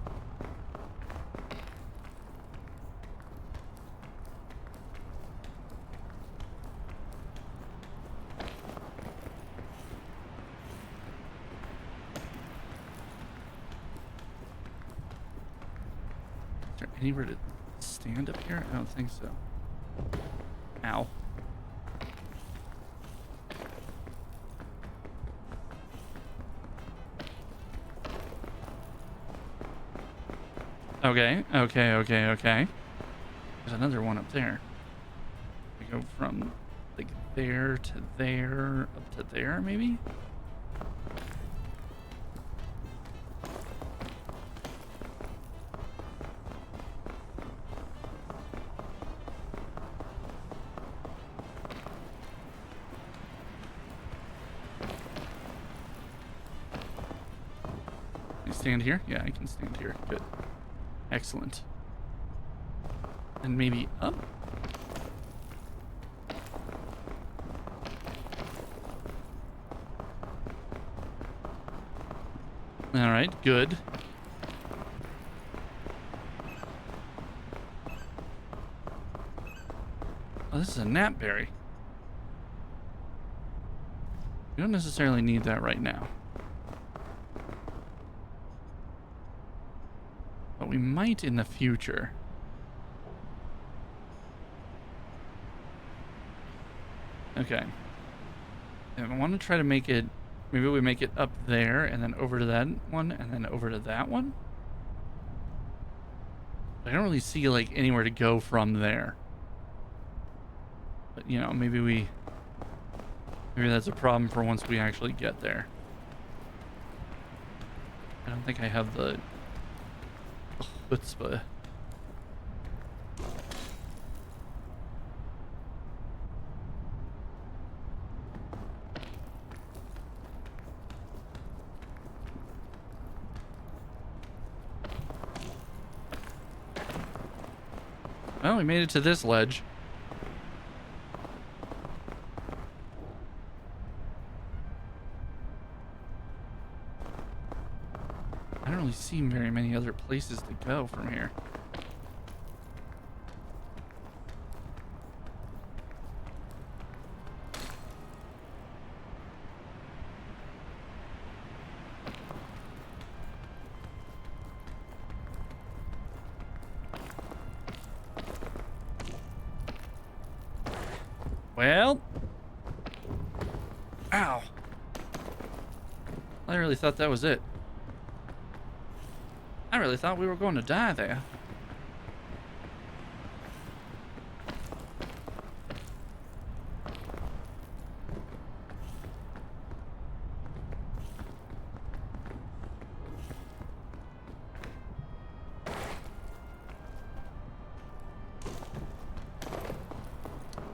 Is there anywhere to stand up here? I don't think so. Ow. Okay, okay, okay, okay. There's another one up there. We go from like there to there, up to there, maybe? Can I stand here? Yeah, I can stand here. Good. Excellent. And maybe up? All right, good. Oh, this is a gnatberry. We don't necessarily need that right now. But we might in the future. Okay. And I want to try to make it, maybe we make it up there and then over to that one and then over to that one. I don't really see like anywhere to go from there. But you know, maybe that's a problem for once we actually get there. I don't think I have the chutzpah. Well, we made it to this ledge. I don't really see very many other places to go from here. Well, ow. I really thought that was it. I really thought we were going to die there.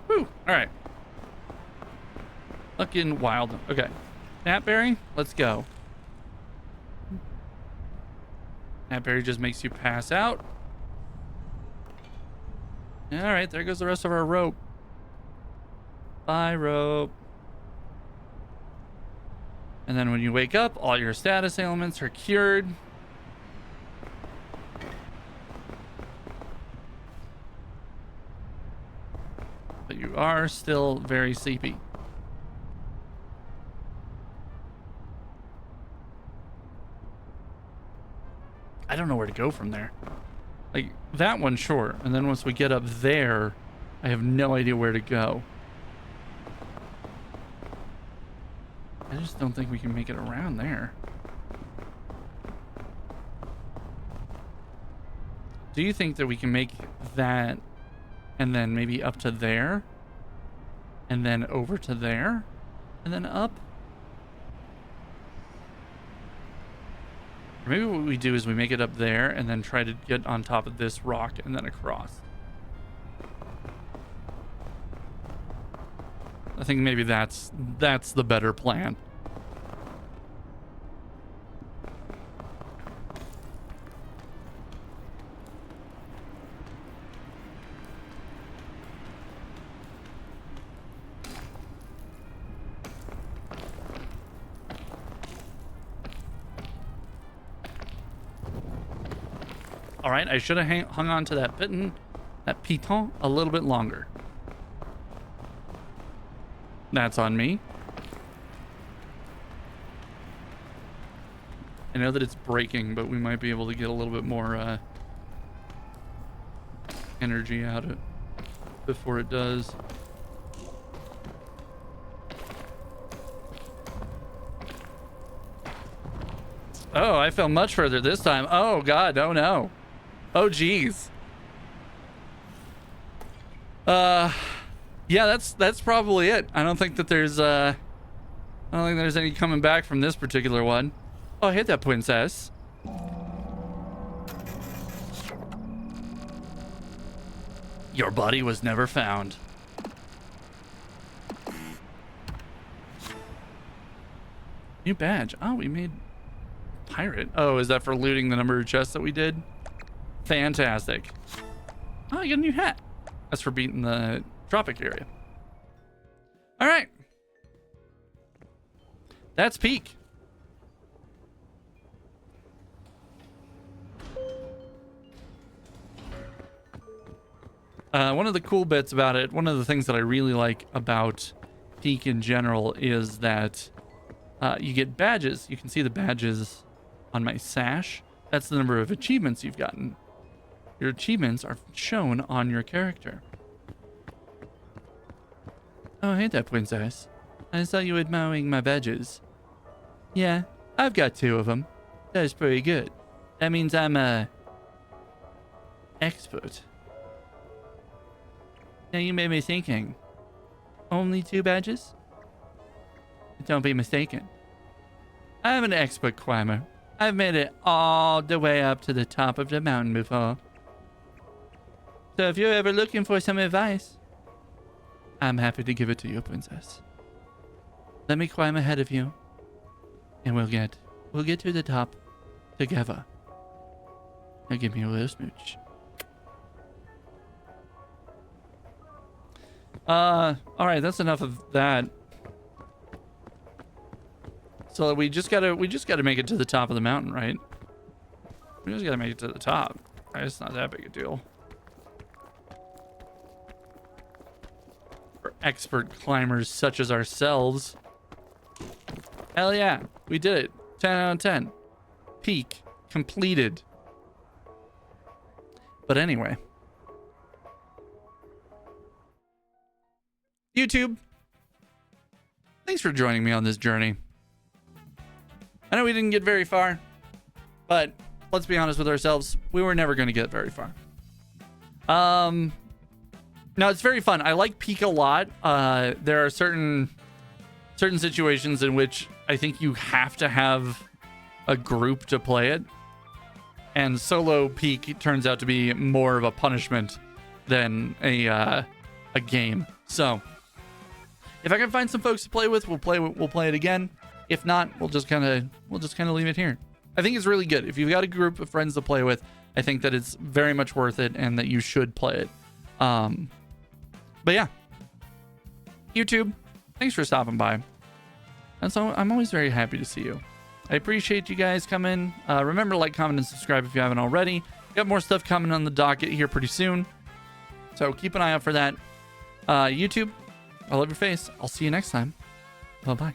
Whew, all right. Looking wild. Okay. Gnatberry, let's go. Gnatberry just makes you pass out. All right, there goes the rest of our rope. Bye, rope. And then when you wake up, all your status ailments are cured. But you are still very sleepy. I don't know where to go from there. Like, that one, sure. And then once we get up there, I have no idea where to go. I just don't think we can make it around there. Do you think that we can make that and then maybe up to there, and then over to there, and then up. Or maybe what we do is we make it up there and then try to get on top of this rock and then across. I think maybe that's the better plan. All right, I should have hung on to that piton a little bit longer. That's on me. I know that it's breaking, but we might be able to get a little bit more energy out of it before it does. Oh, I fell much further this time. Oh, God. Oh, no. Oh, geez. Yeah, that's probably it. I don't think that there's any coming back from this particular one. Oh, I hit that princess. Your body was never found. New badge. Oh, we made pirate. Oh, is that for looting the number of chests that we did? Fantastic. Oh, I got a new hat. That's for beating the tropic area. All right. That's peak. One of the cool bits about it, one of the things that I really like about peak in general is that you get badges. You can see the badges on my sash. That's the number of achievements you've gotten. Your achievements are shown on your character. Oh, hey there, princess. I saw you admiring my badges. Yeah, I've got 2 of them. That is pretty good. That means I'm a expert. Now you made me thinking. Only 2 badges? Don't be mistaken. I'm an expert climber. I've made it all the way up to the top of the mountain before. So if you're ever looking for some advice, I'm happy to give it to you, princess. Let me climb ahead of you, and we'll get to the top together. Now give me a little smooch. All right, that's enough of that. So we just gotta make it to the top of the mountain, right? We just gotta make it to the top. Right, it's not that big a deal. For expert climbers such as ourselves. Hell yeah, we did it. 10 out of 10. Peak completed. But anyway. YouTube, thanks for joining me on this journey. I know we didn't get very far, but let's be honest with ourselves. We were never going to get very far. No, it's very fun. I like Peak a lot. There are certain situations in which I think you have to have a group to play it. And solo Peak turns out to be more of a punishment than a game. So if I can find some folks to play with, we'll play it again. If not, we'll just kind of leave it here. I think it's really good. If you've got a group of friends to play with, I think that it's very much worth it and that you should play it. But yeah, YouTube, thanks for stopping by. And so I'm always very happy to see you. I appreciate you guys coming. Remember to like, comment, and subscribe if you haven't already. Got more stuff coming on the docket here pretty soon. So keep an eye out for that. YouTube, I love your face. I'll see you next time. Bye-bye.